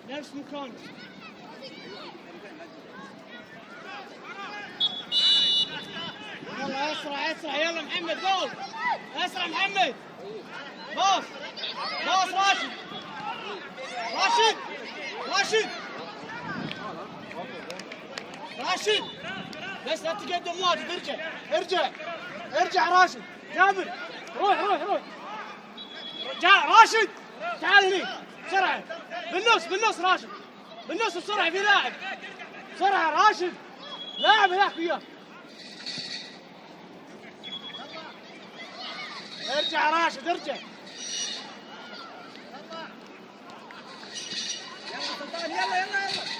نفس مكانك. يلا اسرع اسرع، يلا محمد جول، اسرع محمد. باص باص راشد راشد راشد راشد، بس لا تقدم واجد، ارجع ارجع ارجع راشد. جابر روح روح روح، راشد تعال هني بسرعه، بالنص بالنص راشد، بالنص بسرعه، في لاعب بسرعه راشد، لاعب هناك وياه. ارجع راشد ارجع. يلا سلطان يلا يلا يلا.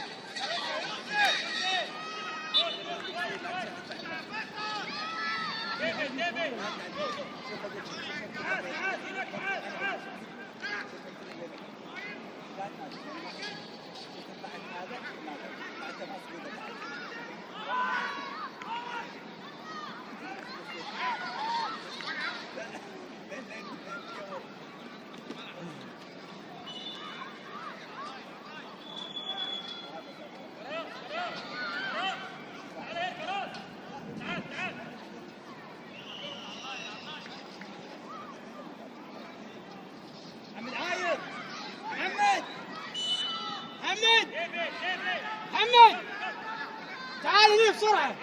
محمد تعال هنا بسرعة،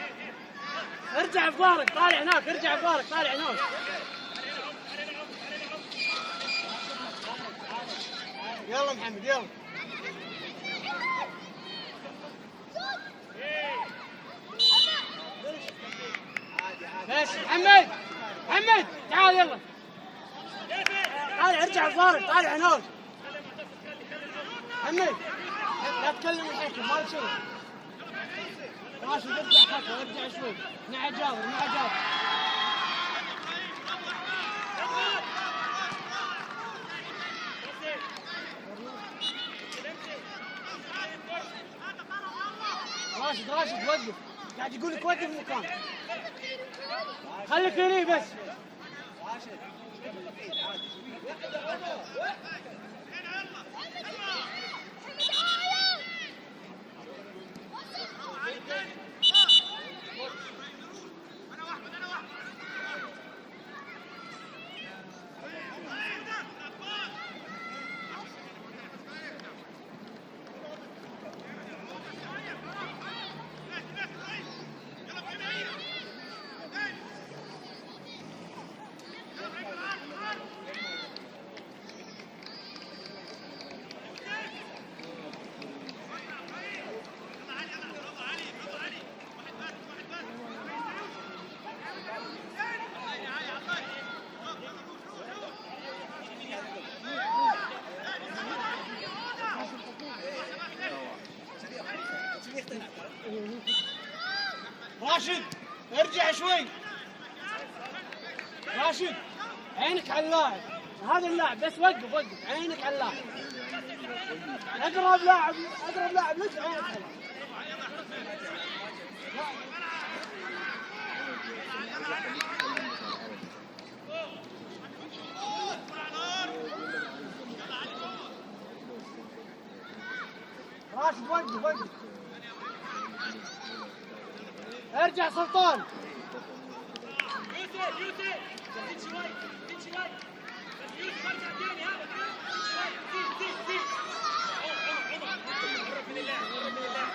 ارجع بظهرك طالع هناك، ارجع بظهرك طالع هناك. يلا محمد يلا. بس محمد محمد تعال يلا، طالع ارجع بظهرك طالع هناك. محمد لا تكلم الحكم، ما تشوف. راشد ارجع حكم، ارجع شوي، مع جابر مع جابر. راشد راشد وقف، قاعد يقول لك وقف المكان، خليك هني بس. راشد راشد ارجع شوي، راشد عينك على اللاعب، هذا اللاعب بس وقف وقف، عينك على اللاعب، اقرب لاعب اقرب لاعب لك عينك عليه. راشد وقف وقف، ارجع سلطان. يوسف يوسف زيد شوي زيد شوي، يوسف ارجع ثاني، هذا زيد زيد زيد. عمر قرب من اللعب قرب من اللعب.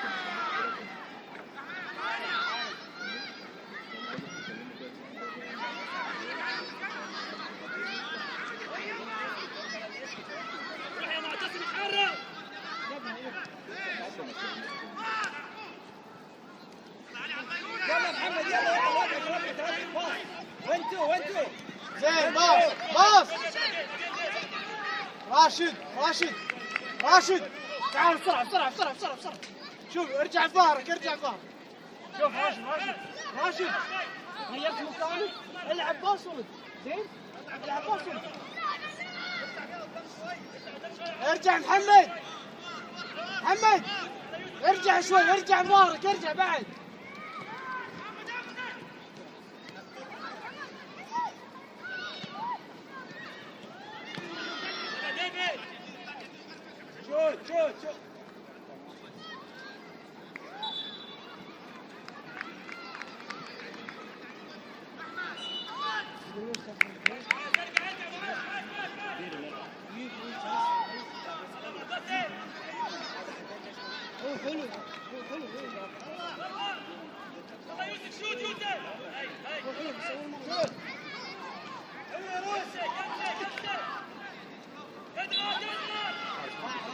روح يا معتصم اتحرك. يلا محمد يلا يلا وانتو زين. باص باص راشد راشد راشد تعال بسرعة بسرعة بسرعة بسرعة بسرعة. شوف ارجع بظهرك ارجع بظهرك. شوف راشد راشد راشد غيرت مكانك، العب باص ولد. زين العب باص ولد. ارجع محمد محمد ارجع شوي، ارجع بظهرك ارجع بعد. شوت شوت شوت. حلو حلو والله يوسف شوت يوسف.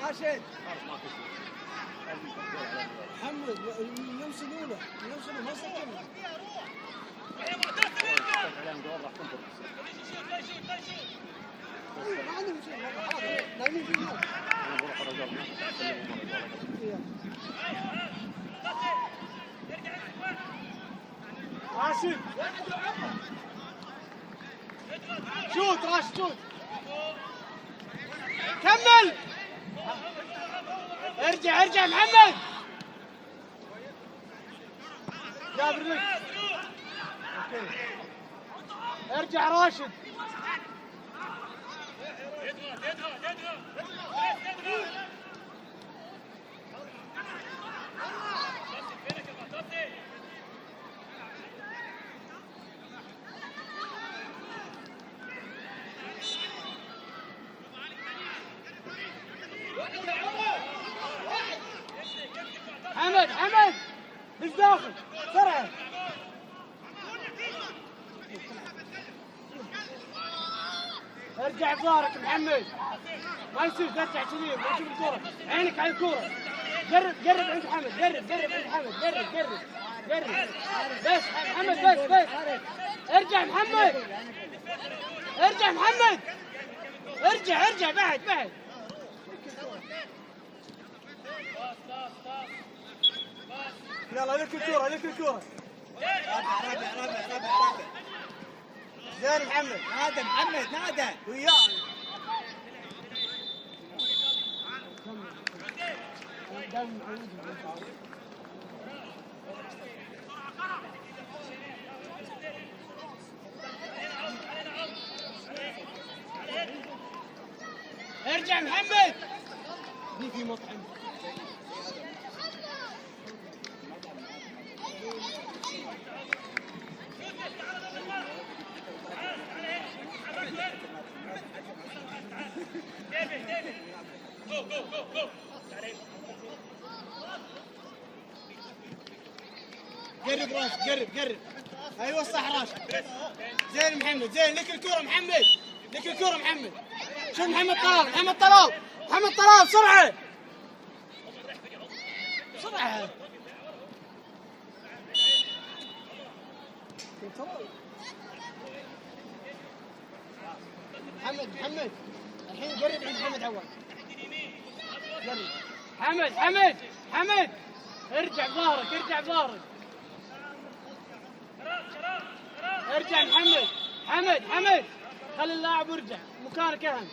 راشد محمد يوصلوا له ما سكنوا. ما عندهم شيء نايمين في اليوم. راشد شوت راشد شوت كمل ارجع محمد جابر لك ارجع راشد حمد بالداخل سرعه ارجع ظهرك محمد ما يصير ترجع كذي ما تشوف الكوره عينك على الكوره جرب عند حمد جرب عند حمد جرب بس محمد بس ارجع محمد ارجع بعد يلا لك الكوره رابع زين محمد نادى وياه ارجع محمد دي في مطعم قرب راشد قرب ايوه صح راشد زين محمد زين لك الكوره محمد شوف محمد طلال سرعه محمد الحين قرب عند محمد اول حمد ارجع ظهرك ارجع محمد خلي اللاعب يرجع مكانك اهم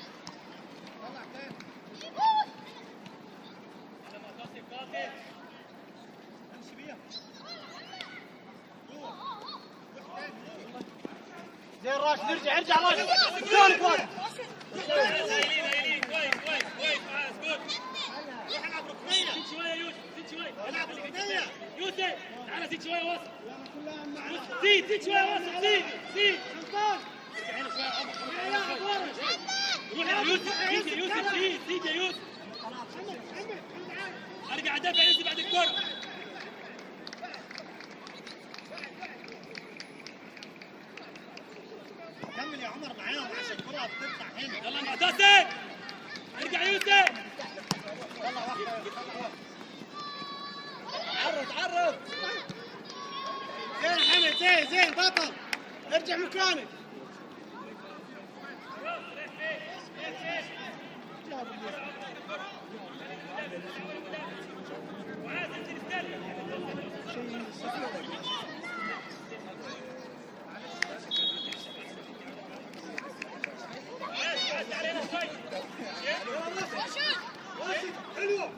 زين راشد ارجع راشد مكانك راشد يوسف تعال زيد شويه وسط زيد شويه وسط زيد روح يا يوسف زيد يا يوسف ارجع ادافع يوسف بعد الكره كمل يا عمر معاهم عشان الكره بتطلع هنا يلا معتصم ارجع يوسف تعرف زين حمد زين بطل ارجع مكانك حلوه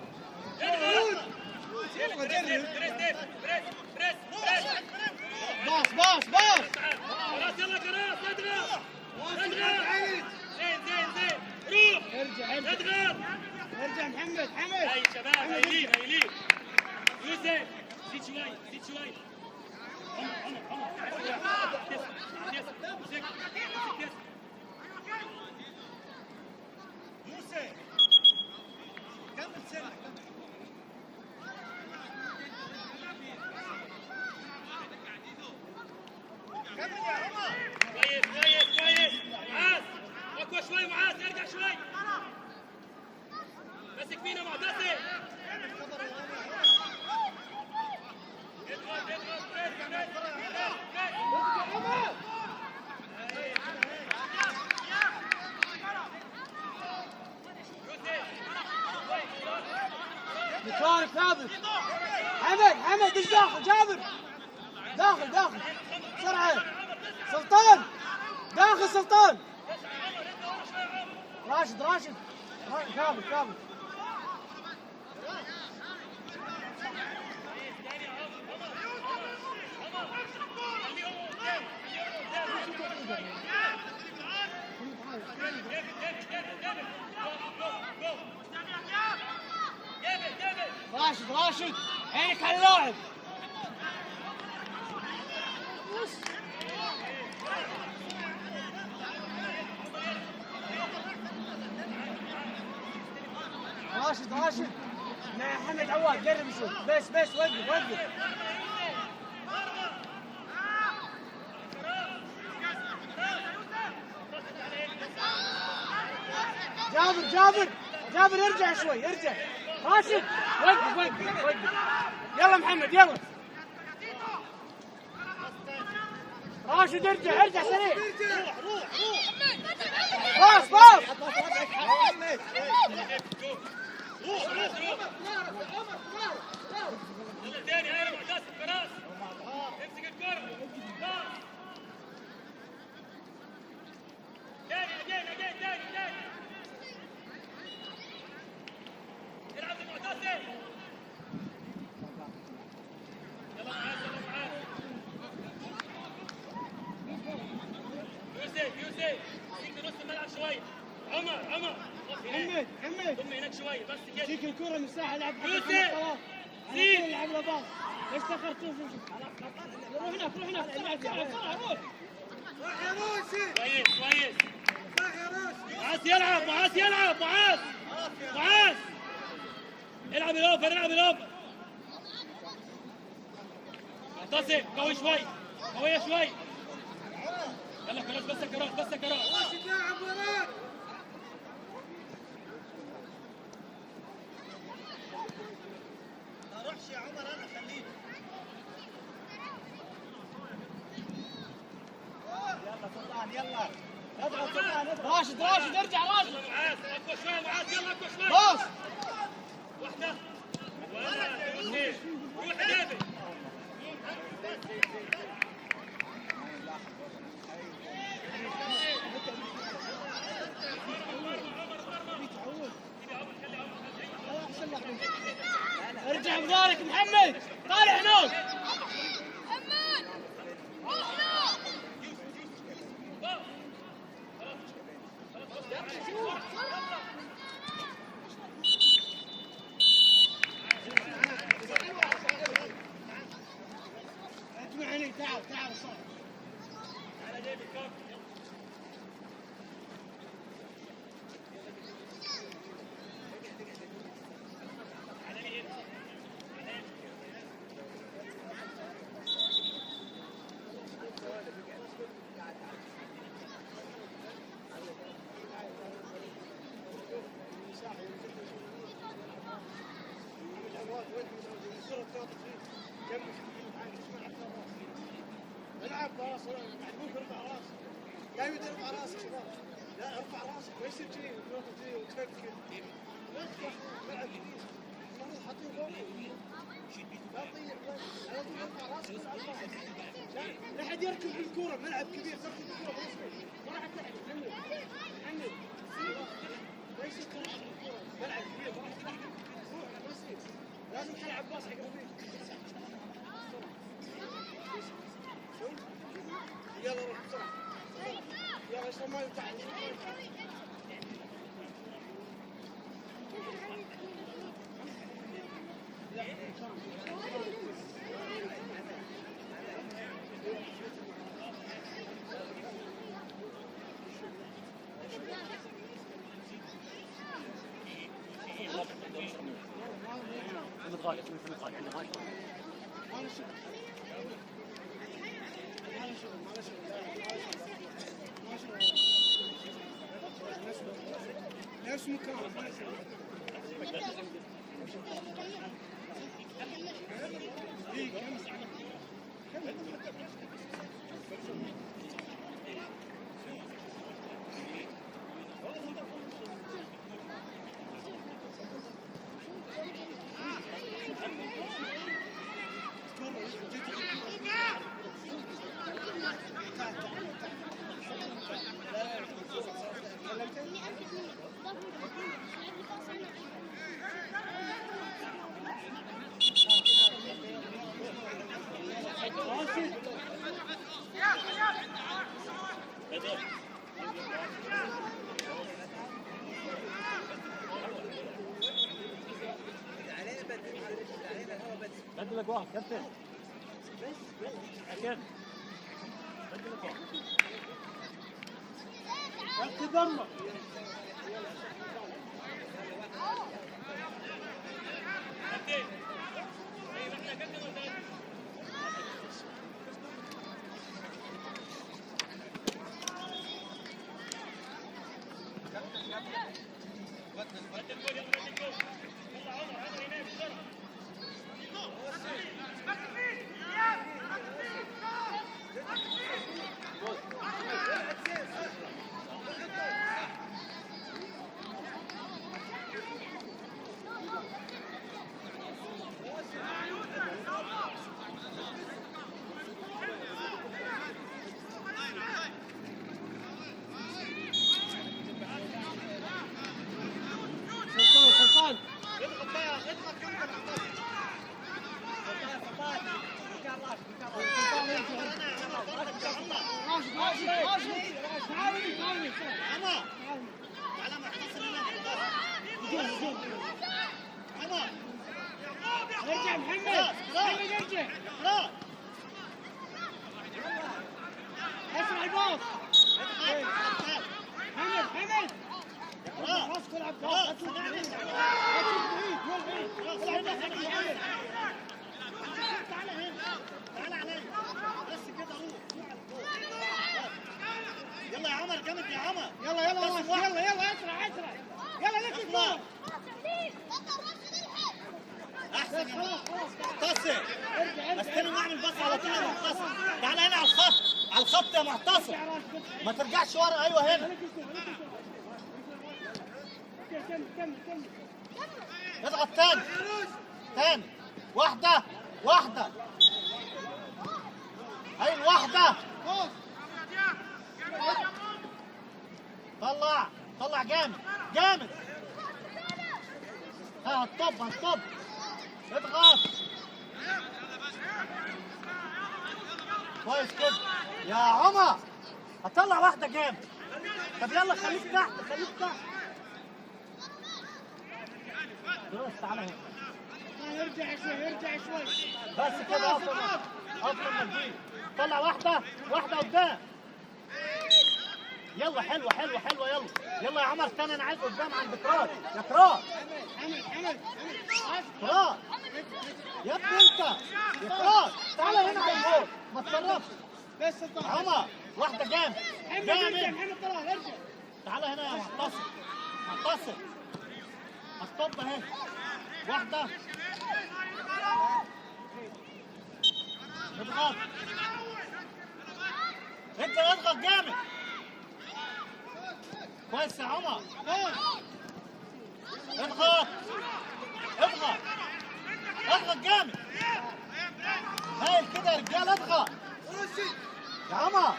باص خلاص يلا كراس ادغى زين روح ارجع ادغى عمر ارجع محمد حمد. هاي شباب هايلين هايلين. يوسف زيد شوي زيد شوي. عمر يوسف كمل سنة كمل يا عمر. كويس كويس كويس. معاذ اقوى شوي معاذ ارجع شوي. مسك فينا معتصم. مكانك ثابت. حمد ايش داخل جابر؟ داخل بسرعة. سلطان داخل سلطان. راشد كامل. راشد عينك على اللاعب. راشد مع محمد عواد قرب يشوف. بس وقف. جابر ارجع شوي ارجع. راشد وقف. يلا محمد يلا. راشد ارجع سريع. روح باص. تاني هاي معتصم فراس. امسك الكرة. تاني. العب المعتصم. يلا معاذ. يوسف فيك نص الملعب شوي. عمر محمد ضم هناك شوي بس كده. جيك الكرة مساحة لعب. يوسف زيد. لعب له باص. ايش تاخرت؟ روح هناك العب روح يا موسى. كويس روح يا موسى. معاذ يلعب معاذ. العب الاوفر. معتصم قوي شوي. يلا كراس بس كراس. راشد لاعب وراك. ما روحش يا عمر انا خليك. يلا سلطان يلا. اضغط سلطان. راشد ارجع راشد. معاذ اقوى شوي معاذ يلا اقوى شوي. باص. واحدة ولا اثنين. روح دافع. ارجع بذلك محمد. طالع هناك. اسمعني تعال صار. العب خلاص ممكن ارفع راسك. لا يمدي ارفع راسك شباب. لا ارفع راسك ما يصير كذي وتفكر. ملعب كبير. المفروض حاطين فوق. لا تضيع على طول ارفع راسك. لا حد يركب بالكوره ملعب كبير تركب بالكوره ما راح تلعب. محمد ما يصير تلعب بالكوره ملعب كبير ما راح تلعب. لازم تلعب باص حق الربيع. يلا روح بسرعة. يلا اشرب ماي وتعال. نفس مكان بدل لك واحد كابتن كابتن بدل لك واحد يا ضمك ارجع محمد ارجع اسمع الباص حمد راسك العب باص تعال علي بس كده روح يلا يا عمر جامد يا عمر يلا اسرع يلا لك الكوره احسن معتصم استنى نعمل بس على طول يا معتصم تعال هنا على الخط يا معتصم ما ترجعش ورا ايوه هنا كمل اضغط تاني واحده هاي الواحده طلع جامد ها هتطب اضغط كويس كده يا عمر هطلع واحده جامد طب يلا خليك تحت دروس تعالى هنا ارجع شوي بس كده افضل من دي طلع واحده قدام يلا حلوه يلا يا عمر تاني انا عايز قدام عند تراب يا تراب حمد تراب يا ابني انت يا تراب تعالى هنا على الجول ما تتصرفش بس عمر واحده جامد حمد طلع ارجع تعالى هنا يا معتصم هتطب اهي واحده اضغط انت اضغط جامد كويس يا عمر اضغط جامد هايل كده يا رجاله اضغط يا عمر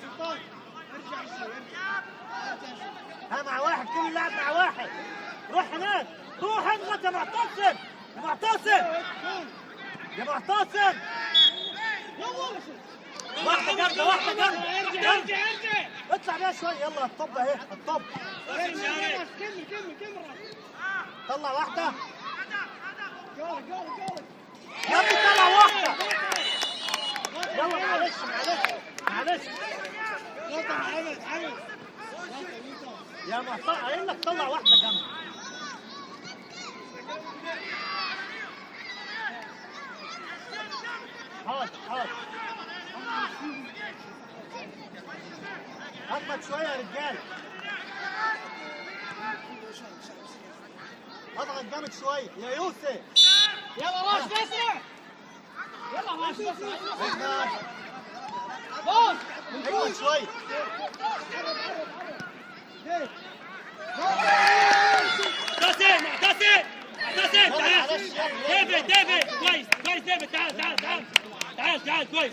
سلطان ارجع شوي ها مع واحد كل لاعب مع واحد روح هناك اضغط يا معتصم واحده جامده ارجع اطلع بيها شوي. يلا الطب اهي الطب. كمل. طلع واحدة يا ابني، طلع واحدة. يلا معلش يا محترم، قايل لك طلع واحدة جنب. حاضر اضغط شوية يا رجالة، اضغط جامد شوية يا يوسف. يلا راشد اسرع. يلا راشد اسرع. اضغط شوية. معتصم ديفيد كويس ديفيد تعال كويس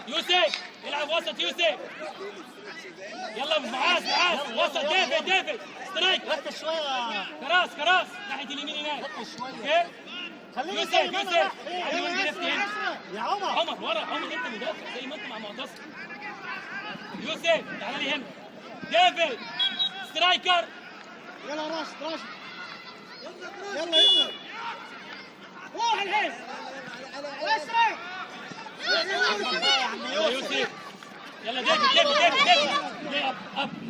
يوسف يلعب وسط يوسف. يلا معاذ وسط ديفيد سترايك. ركز شوية. كراس ناحية اليمين هناك. ركز شوية. اوكي يوسف يا عمر ورا انت مدافع زي ما انت مع معتصم. يوسف تعال لي هنا. ديفيد سترايكر. يلا راشد يلا روح الحين اسرع. يلا يوسف. يلا ديفيد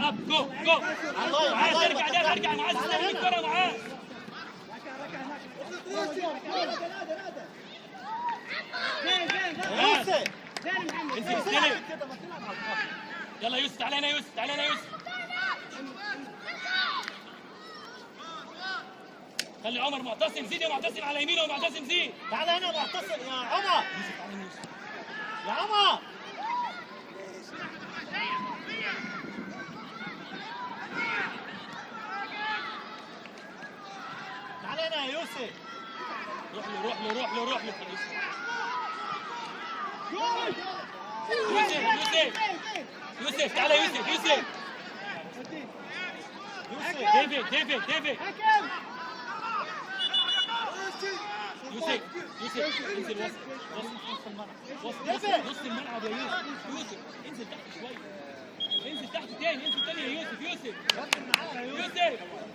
اب جو معاذ. ارجع معاذ استلم الكرة معاذ. انزل استلم. يلا يوسف تعال هنا يوسف خلي عمر معتصم. زيد يا معتصم على يمينه ومعتصم زيد. تعال هنا معتصم يا عمر. يا عمر تعال هنا يا يوسف. روح له يوسف تعال يوسف. ديفيد يوسف انزل وسط الملعب يا يوسف. انزل تحت شويه. انزل تحت تاني يا يوسف.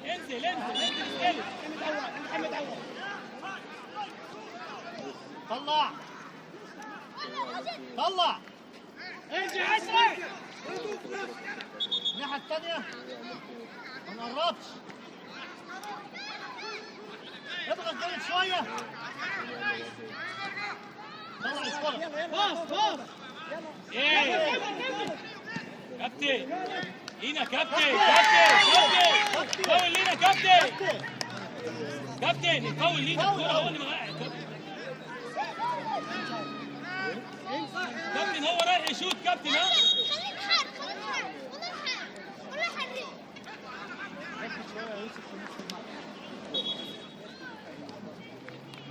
انزل استلم. محمد طلع ارجع اسرع. الناحية الثانية ما نقربش. اضغط جامد شوية. طلع الكرة. باص. ايه كابتن لينا كابتن. فاول لينا كابتن. فاول لينا الكرة هو اللي مقاعد كابتن. هو رايح يشوط كابتن. ها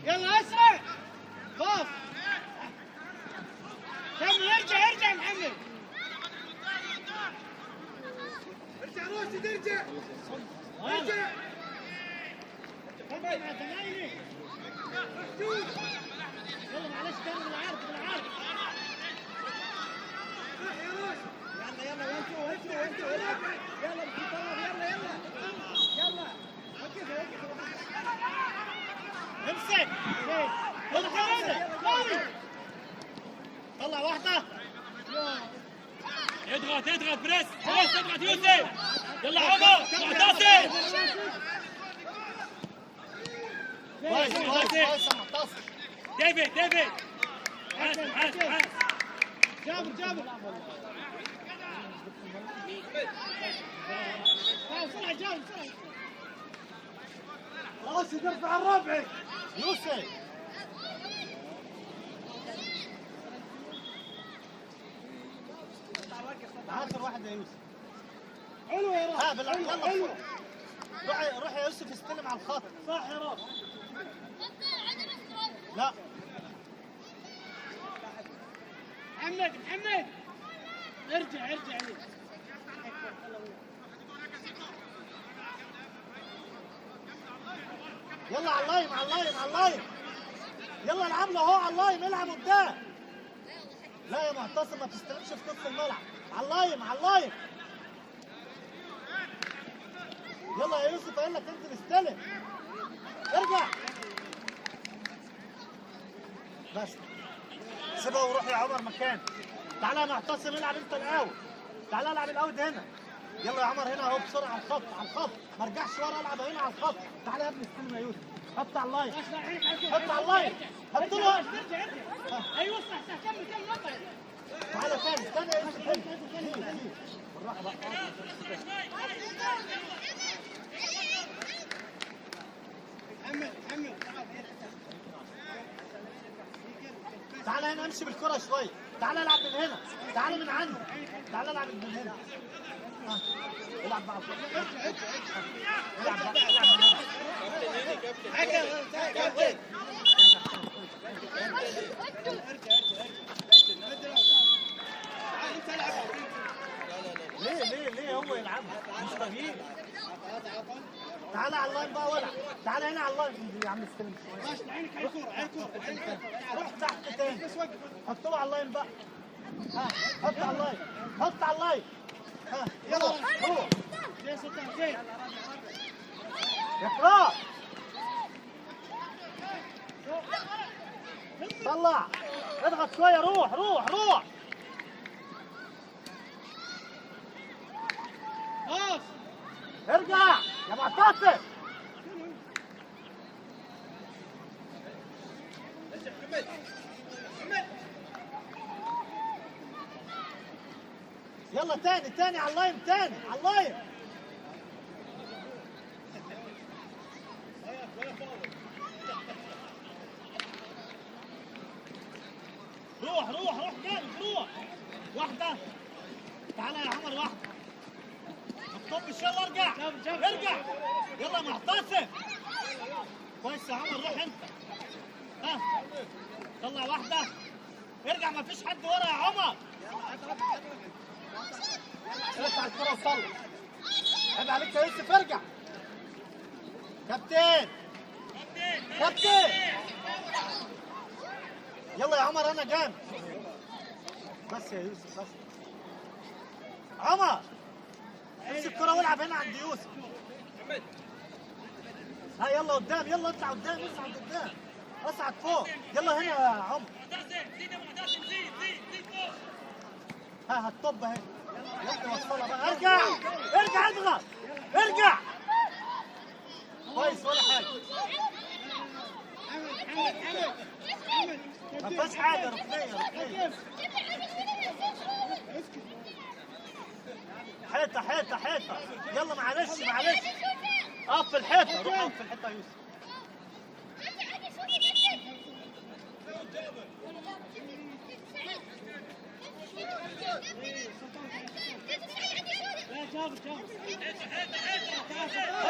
يلا اسرع. باص. كمل. ارجع محمد. ارجع راشد ارجع. يلا معلش كمل بالعرض. يلا وانتوا يلا امسك. طلع واحدة. اضغط بريس. اضغط يوسف. يلا عمر معتصم. كويس يا معتصم. ديفيد عاس. جابر بسرعة راشد ارفع الربع. يوسف اخر واحد يا يوسف. حلو يا راشد. يلا روح يا يوسف استلم على الخط. صح يا راشد. لا محمد ارجع عليه. يلا على اللاين. يلا العب له اهو على اللاين. العب قدام. لا يا معتصم ما تستلمش في نص الملعب. على اللاين على اللاين. يلا يا يوسف قال لك انزل استلم. ارجع. بس سيبها وروح يا عمر مكان. تعالى يا معتصم العب انت الاول. تعالى العب الاول هنا. يلا يا عمر هنا اهو بسرعه على الخط على الخط. ما ارجعش ورا العب هنا على الخط. تعالى يا ابني استلم يا يوسف. حط على اللاين. حط على اللاين. حط له. ايوه صح صح كمل كمل. تعالى ثاني ثاني يا يوسف. بالراحه بقى. محمد تعالى هنا امشي بالكرة شوية. تعالى العب من هنا. تعالى من عندي. تعالى العب من هنا. العب بقى. العب بقى. العب من هنا. ليه هو يلعبها مش طبيعي. تعالى على اللاين بقى والعب. تعالى هنا على اللاين يا عم استلم شويه. روح تحت تاني. حط له على اللاين بقى. ها حط على اللاين. حط على اللاين. ها يلا روح. يا فراس طلع. اضغط شويه. روح روح روح. ارجع يا معتصم. يلا تاني على اللاين. تاني على اللاين. روح جامد روح. واحدة. تعالى يا عمر واحدة. طب يلا ارجع. ارجع. يلا معتصم. كويس يا عمر روح انت. ها طلع واحدة. ارجع ما فيش حد ورا يا عمر. ارفع الكرة وصلي. عيب عليك يا يوسف. ارجع. كابتن. يلا يا عمر انا جامد. بس يا يوسف بس. عمر امسك الكرة والعب هنا عند يوسف. ها يلا قدام. يلا اطلع قدام. اصعد قدام. اصعد فوق. يلا هنا يا عمر. ها هتطب اهي. يلا وصلها بقى. ارجع اضغط. ارجع. كويس ولا حاجة. ما فيهاش حاجة. ركنية. حيطة. يلا معلش. اقف في الحيطة. روح اقف في الحيطة يا يوسف.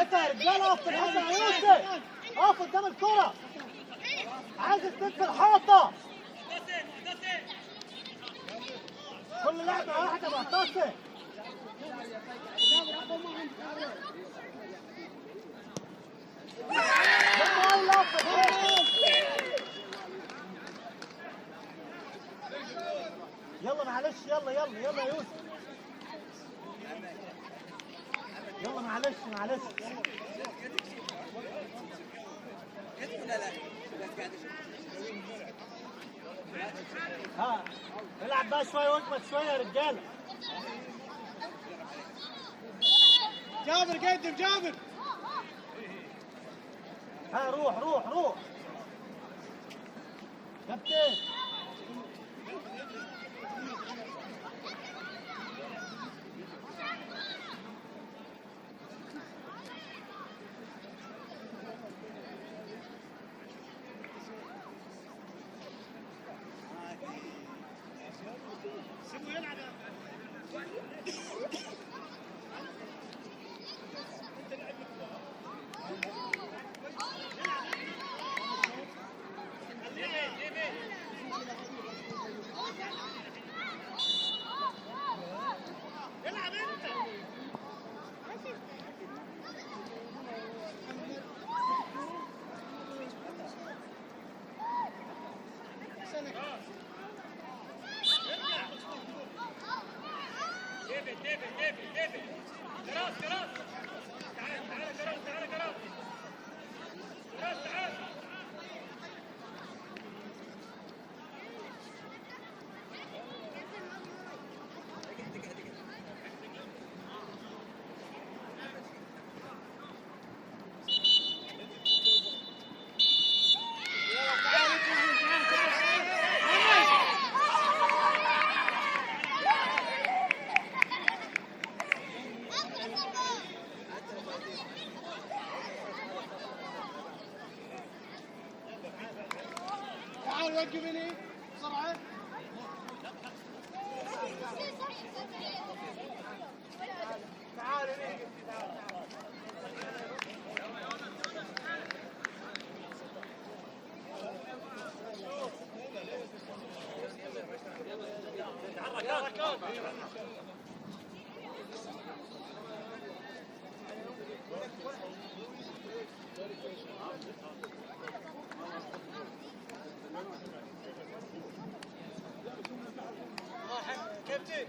انت يا رجالة اقف في الحيطة يا يوسف. اقف قدام الكرة. عايزك تدخل الحيطة. كل لعبة واحدة معتصم. يلا معلش. يلا يا يوسف. يلا معلش. ها العب بقى شويه واجمد شويه يا رجاله. جابر قدم جابر. ها روح. كابتن. سيبه يلعب. تعال وقف هني بسرعة. تعال هني. كابتن